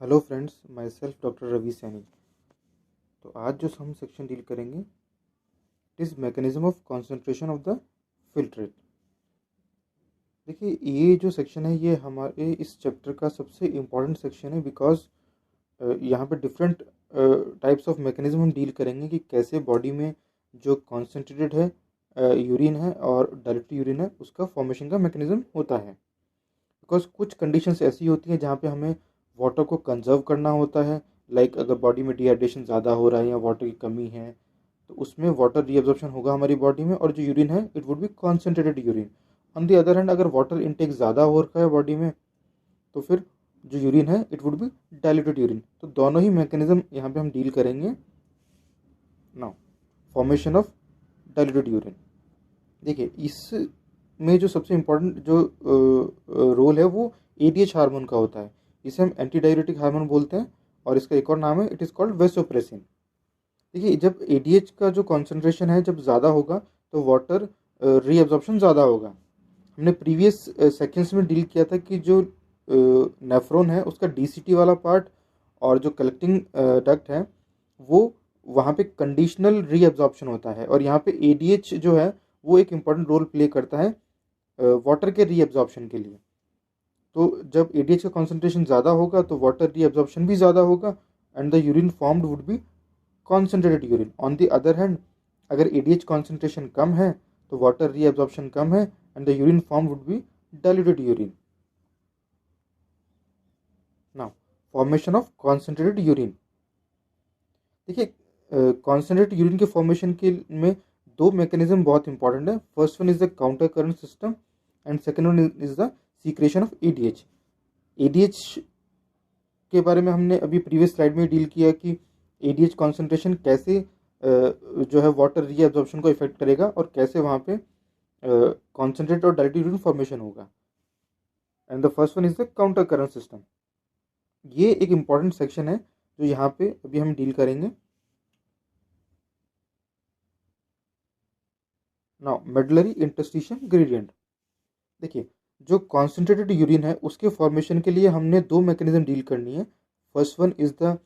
Hello friends, myself doctor Ravi Saini. तो आज जो हम सेक्शन डील करेंगे it is mechanism of concentration of the filtrate. देखिए, ये जो सेक्शन है ये हमारे इस चैप्टर का सबसे इम्पॉर्टेंट सेक्शन है बिकॉज यहाँ पे डिफरेंट टाइप्स ऑफ मैकेनिज्म हम डील करेंगे कि कैसे बॉडी में जो कॉन्सेंट्रेटेड है यूरिन है और डायरेक्ट यूरिन है उसका फॉर्मेशन का मैकेनिज्म होता है। बिकॉज कुछ कंडीशंस ऐसी होती हैं जहाँ पे हमें वाटर को कंजर्व करना होता है। लाइक अगर बॉडी में डिहाइड्रेशन ज़्यादा हो रहा है या वाटर की कमी है तो उसमें वाटर रीअब्जॉर्प्शन होगा हमारी बॉडी में और जो यूरिन है it would be concentrated urine. On the other hand अगर वाटर इनटेक ज़्यादा हो रखा है बॉडी में तो फिर जो यूरिन है it would be diluted urine. तो दोनों ही मैकेनिज्म यहाँ पे हम डील करेंगे। Now formation of diluted urine. देखिए, इसमें जो सबसे इम्पोर्टेंट जो रोल है वो एडीएच हार्मोन का होता है। इसे हम एंटी डाययूरेटिक हार्मोन बोलते हैं और इसका एक और नाम है, इट इज़ कॉल्ड वेसोप्रेसिन। देखिए, जब एडीएच का जो कॉन्सेंट्रेशन है जब ज़्यादा होगा तो वाटर रीअब्जॉर्प्शन ज़्यादा होगा। हमने प्रीवियस सेक्शंस में डील किया था कि जो नेफ्रॉन है उसका डीसीटी वाला पार्ट और जो कलेक्टिंग डक्ट है वो वहाँ पे कंडीशनल रीअब्जॉर्प्शन होता है और यहाँ पे एडीएच जो है वो एक इम्पॉर्टेंट रोल प्ले करता है वाटर के रीअब्जॉर्प्शन के लिए। तो जब एडीएच का कॉन्सेंट्रेशन ज़्यादा होगा तो वाटर रीअब्जॉर्प्शन भी ज़्यादा होगा and the urine formed would be concentrated urine. On the other hand अगर एडीएच कॉन्सेंट्रेशन कम है तो वाटर रीअब्जॉर्प्शन कम है and the urine form would be diluted urine. Now formation of concentrated urine. देखिए, concentrated urine के formation के में दो mechanism बहुत इंपॉर्टेंट है। First one is the counter current system and second one is the secretion of ADH. ADH के बारे में हमने अभी प्रीवियस स्लाइड में डील किया कि एडीएच कॉन्सेंट्रेशन कैसे जो है वाटर रीअब्जॉर्प्शन को इफेक्ट करेगा और कैसे वहाँ पे कॉन्सेंट्रेट और डाइल्यूटेड यूरिन फॉर्मेशन होगा। And the first one is the counter current system. ये एक इम्पॉर्टेंट सेक्शन है जो यहाँ पे अभी हम डील करेंगे। Now medullary interstitium gradient. देखिए, जो कॉन्सेंट्रेटेड यूरिन है उसके फॉर्मेशन के लिए हमने दो मैकेनिज्म डील करनी है। First one is the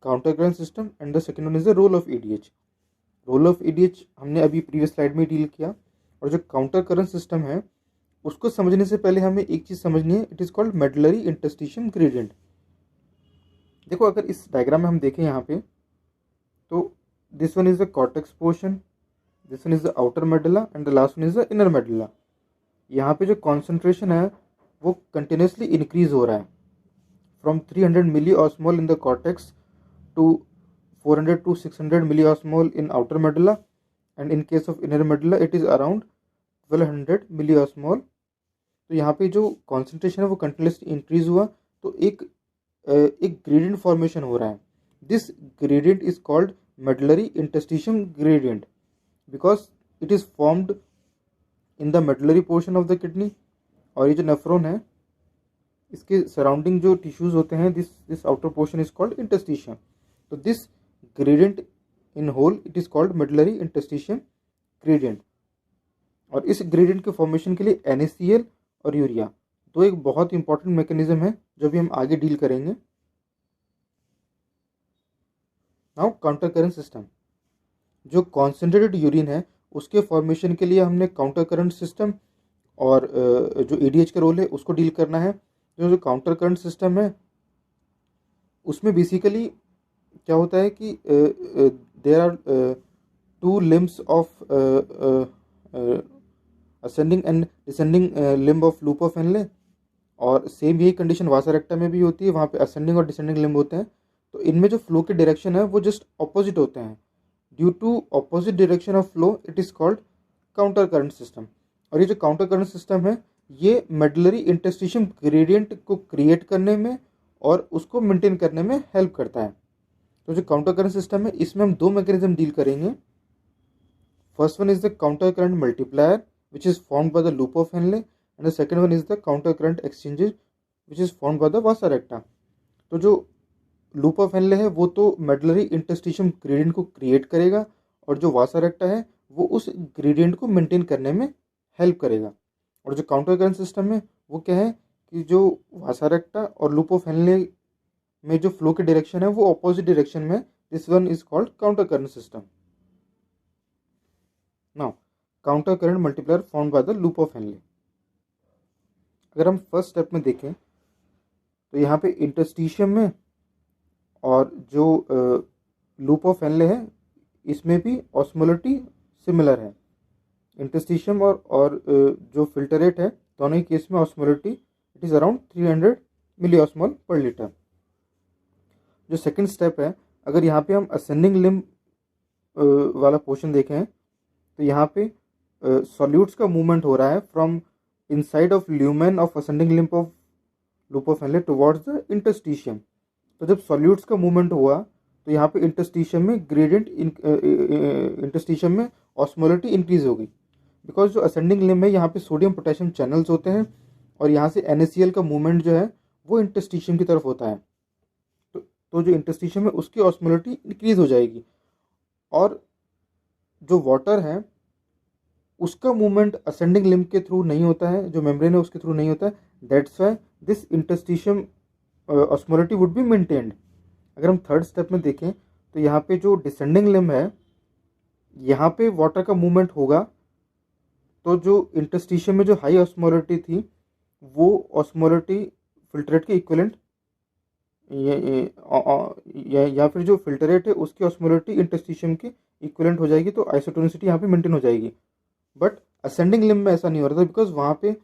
counter current system and the second one is the role of ADH. Role of ADH हमने अभी प्रीवियस स्लाइड में डील किया और जो काउंटर करंट सिस्टम है उसको समझने से पहले हमें एक चीज़ समझनी है, it is called medullary interstitium gradient. देखो, अगर इस डायग्राम में हम देखें यहाँ पे तो this one is the cortex portion, this one is the outer medulla and the last one is the inner medulla. यहाँ पे जो कॉन्सेंट्रेशन है वो कंटिन्यूसली इंक्रीज हो रहा है from 300 milli osmol in the cortex to 400 to 600 milli osmol in outer medulla and in case of inner medulla it is around 1200 milli osmol. तो यहाँ पे जो कॉन्सेंट्रेशन है वो कंटिन्यूसली इंक्रीज हुआ तो एक ग्रेडियंट फॉर्मेशन हो रहा है। This gradient is called medullary interstitium gradient because it is formed in the medullary portion of the kidney. और ये जो नेफ्रॉन है इसके सराउंडिंग जो टिश्यूज होते हैं this outer portion is called interstitium. तो this gradient in whole it is called medullary interstitium gradient. और इस ग्रेडियंट के फॉर्मेशन के लिए NaCl और यूरिया दो एक बहुत इंपॉर्टेंट मैकेनिज्म है जो भी हम आगे डील करेंगे। Now counter current system. जो कॉन्सेंट्रेटेड यूरिन है उसके फॉर्मेशन के लिए हमने काउंटर करंट सिस्टम और जो एडीएच का रोल है उसको डील करना है। जो काउंटर करंट सिस्टम है उसमें बेसिकली क्या होता है कि there are two limbs of ascending and descending limb of loop of Henle और सेम यही कंडीशन वासा रेक्टा में भी होती है, वहाँ पे असेंडिंग और डिसेंडिंग लिम्ब होते हैं। तो इनमें जो फ्लो के डायरेक्शन है वो जस्ट ऑपोजिट होते हैं। Due to opposite direction of flow it is called counter current system. और ये जो काउंटर करंट सिस्टम है ये मेडुलरी इंटरस्टिशियम ग्रेडियंट को क्रिएट करने में और उसको मेंटेन करने में हेल्प करता है। तो जो काउंटर करंट सिस्टम है इसमें हम दो मैकेनिज्म डील करेंगे। First one is the counter current multiplier which is formed by the loop of Henle and the second one is the counter current exchanges which is formed by the वासा रेक्टा। तो जो loop of Henley है वो तो medullary interstitium gradient को create करेगा और जो वासा रेक्टा है वो उस ग्रेडियंट को मेंटेन करने में हेल्प करेगा। और जो काउंटर करंट सिस्टम है वो क्या है कि जो वासा रेक्टा और लूप ऑफ हेनले में जो फ्लो की डायरेक्शन है वो ऑपोजिट डायरेक्शन में, this one is called counter current system. Now counter current multiplier found by the loop of Henley. अगर हम फर्स्ट स्टेप में देखें तो यहाँ पे इंटरस्टिशियम में और जो लूप ऑफ हेनले है इसमें भी ऑस्मोलिटी सिमिलर है। इंटरस्टिशियम और जो फिल्टर रेट है दोनों ही केस में osmolality it is around 300 milli osmol per litre. जो सेकंड स्टेप है, अगर यहाँ पे हम असेंडिंग लिम्ब वाला पोर्शन देखें तो यहाँ पे सॉल्यूट्स का मूवमेंट हो रहा है from inside of lumen of ascending limb of loop of Henley towards the interstitium. तो जब सॉल्यूट्स का मूवमेंट हुआ तो यहाँ पे इंटरस्टिशियम में ग्रेडियंट इंटरस्टिशियम में ऑस्मोलिटी इंक्रीज होगी, बिकॉज जो असेंडिंग लिम्ब है यहाँ पे सोडियम पोटेशियम चैनल्स होते हैं और यहाँ से NaCl का मूवमेंट जो है वो इंटरस्टिशियम की तरफ होता है। तो जो इंटरस्टिशियम है उसकी ऑस्मोलिटी इंक्रीज हो जाएगी और जो वाटर है उसका मूवमेंट असेंडिंग लिम्ब के थ्रू नहीं होता है, जो मेम्ब्रेन है उसके थ्रू नहीं होता है। That's why this interstitium osmolality would be maintained. अगर हम थर्ड स्टेप में देखें तो यहाँ पे जो डिसेंडिंग लिम्ब है यहाँ पे वाटर का मूवमेंट होगा, तो जो इंटरस्टिशियम में जो हाई ऑस्मोलिटी थी वो ऑस्मोलिटी फिल्ट्रेट के इक्विवेलेंट या फिर जो फिल्टरेट है उसकी ऑस्मोलिटी इंटरस्टिशियम की इक्विवेलेंट हो जाएगी, तो आइसोटोनिसिटी यहाँ पे मेंटेन हो जाएगी। बट असेंडिंग लिम्ब में ऐसा नहीं हो रहा था, बिकॉज वहाँ पे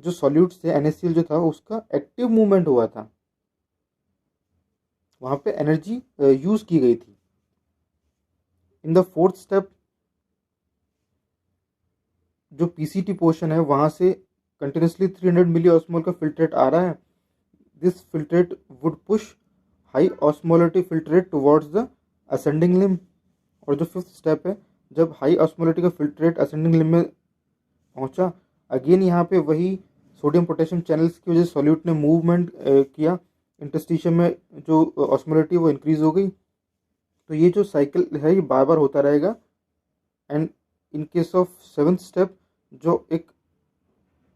जो सॉल्यूट्स थे NaCl जो था उसका एक्टिव मूवमेंट हुआ था, वहाँ पे एनर्जी यूज की गई थी। इन द फोर्थ स्टेप जो PCT पोर्शन है वहाँ से कंटिन्यूसली 300 मिली ऑस्मोल का फिल्ट्रेट आ रहा है। This filtrate would push high osmolality filtrate towards the ascending limb. और जो फिफ्थ स्टेप है, जब हाई ऑस्मोलिटी का फिल्ट्रेट असेंडिंग लिम्ब में पहुंचा, अगेन यहाँ पे वही सोडियम पोटेशियम चैनल्स की वजह से सॉल्यूट ने मूवमेंट किया, इंटरस्टिशियम में जो ऑस्मोलिटी वो इंक्रीज हो गई। तो ये जो साइकिल है ये बार बार होता रहेगा। And in case of seventh step जो एक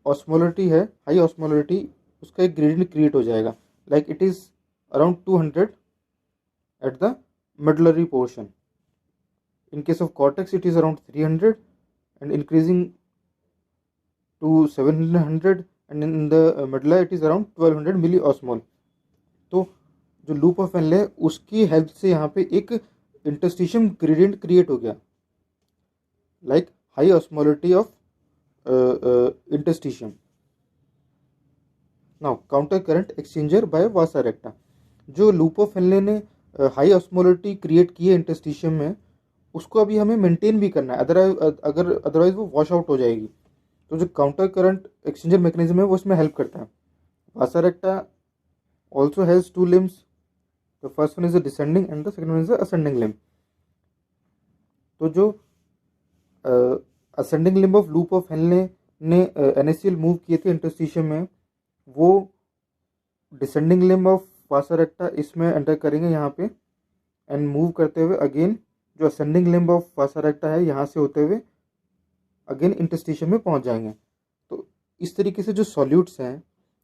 ऑस्मोलिटी है हाई ऑस्मोलिटी उसका एक ग्रेडियंट क्रिएट हो जाएगा, like it is around 200 at the medullary portion. In case of cortex, it is around 300 and increasing to 700, and in the medulla it is around 1200 milli osmol। तो जो loop of Henley है उसकी help से यहाँ पे एक interstitium gradient create हो गया, like high osmolality of interstitium. Now counter current exchanger by vasa recta. जो लूप ऑफ हेनले ने हाई ऑस्मोलिटी क्रिएट की है इंटरस्टिशियम में, उसको अभी हमें मेंटेन भी करना है, अदरवाइज वो वॉश आउट हो जाएगी। तो जो काउंटर करंट एक्सचेंजर मैकेनिज्म है वो इसमें हेल्प करता है। Vasa recta also has 2 limbs, the first one is the descending and the second one is the ascending limb. तो जो ascending limb of loop of Henle ने NaCl मूव किए थे इंटरस्टिशियम में, वो descending limb of vasa recta इसमें enter करेंगे यहाँ पे एंड मूव करते हुए अगेन जो असेंडिंग लिम्ब ऑफ वासा रेक्टा है यहाँ से होते हुए अगेन इंटरस्टिशियम में पहुँच जाएंगे। तो इस तरीके से जो सॉल्यूट्स हैं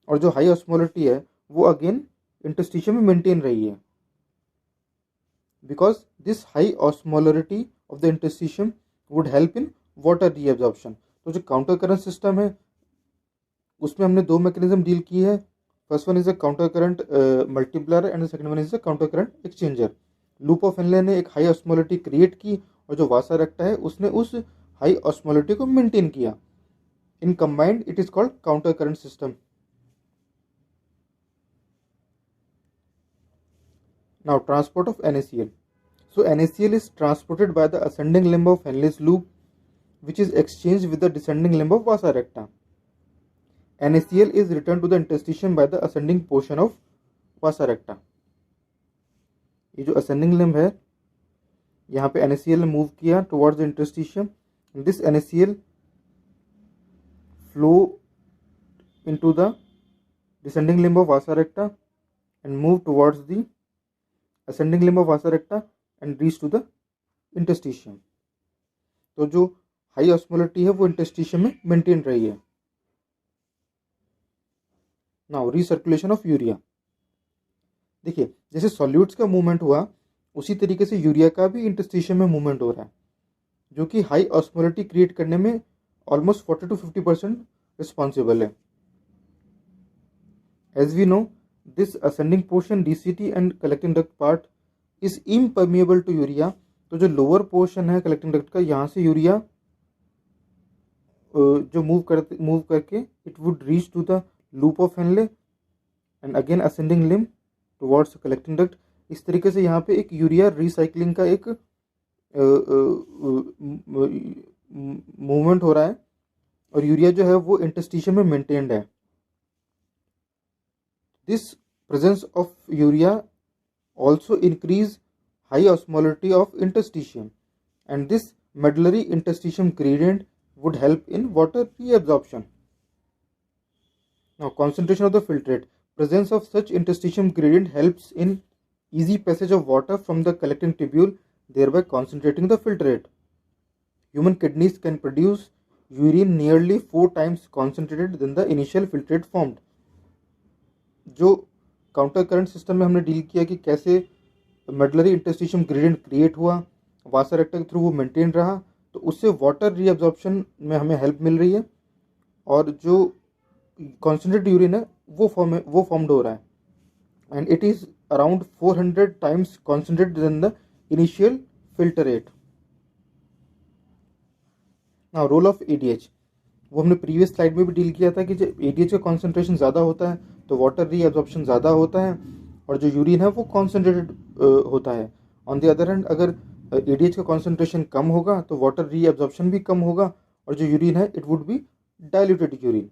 और जो हाई ऑस्मोलिटी है वो अगेन इंटरस्टिशियम में मेंटेन रही है, because this high osmolarity of the interstitium would help in water reabsorption. तो जो काउंटर करंट सिस्टम है उसमें हमने 2 मैकेनिज्म डील की है। First one is a counter current multiplier and the second one is a counter current exchanger. Loop of Henle ने एक high osmolality create की और जो वासा रेक्टा है उसने उस हाई ऑस्मोलिटी को मेंटेन किया। In combined it is called counter current system. Now transport of NaCl। So NaCl is transported by the ascending limb of Henle's loop which is exchanged with the descending limb of vasa recta. NaCl is returned to the interstitium by the ascending portion of vasa recta. ये जो ascending limb है यहाँ पे NaCl ने move किया towards the interstitium, this NaCl flow into the descending limb of vasa recta and move towards the ascending limb of vasa recta and reach to the interstitium. तो जो high osmolality है वो interstitium में maintain रही है। Now recirculation of urea. देखिए जैसे solutes का मूवमेंट हुआ उसी तरीके से यूरिया का भी इंटरस्टिशियम में मूवमेंट हो रहा है, जो कि हाई ऑस्मोलिटी क्रिएट करने में ऑलमोस्ट 40 to 50% रिस्पॉन्सिबल है। As we know this ascending portion DCT and collecting duct part is impermeable to urea. तो जो लोअर पोर्शन है कलेक्टिंग डक्ट का, यहाँ से यूरिया जो मूव करके it would reach to the loop of Henle and again ascending limb towards collecting duct. इस तरीके से यहाँ पे एक यूरिया रिसाइकलिंग का एक मूवमेंट हो रहा है और यूरिया जो है वो इंटरस्टिशियम में मेंटेन्ड है। This presence of urea also increase high osmolality of interstitium and this medullary interstitium gradient would help in water reabsorption. Now, concentration of the filtrate. Presence of such interstitium gradient helps in easy passage of water from the collecting tubule, thereby concentrating the filtrate. Human kidneys can produce urine nearly 4 times concentrated than the initial filtrate formed. जो counter current system में हमने deal किया कि कैसे medullary interstitium gradient create हुआ, वासरेक्टर के through वो maintain रहा, तो उससे वाटर रीअब्जॉर्प्शन में हमें हेल्प मिल रही है और जो कॉन्सेंट्रेटेड यूरिन है वो फॉर्म्ड हो रहा है and it is around 400 times concentrated than the initial filter rate. Now role of ADH, वो हमने प्रीवियस स्लाइड में भी डील किया था कि जब ADH का कॉन्सेंट्रेशन ज़्यादा होता है तो वाटर रीअब्जॉर्प्शन ज़्यादा होता है और जो यूरिन है वो कॉन्सेंट्रेटेड होता है। ऑन द अदर हैंड अगर ADH का कॉन्सेंट्रेशन कम होगा तो वाटर रीअब्जॉर्प्शन भी कम होगा और जो यूरिन है it would be diluted urine.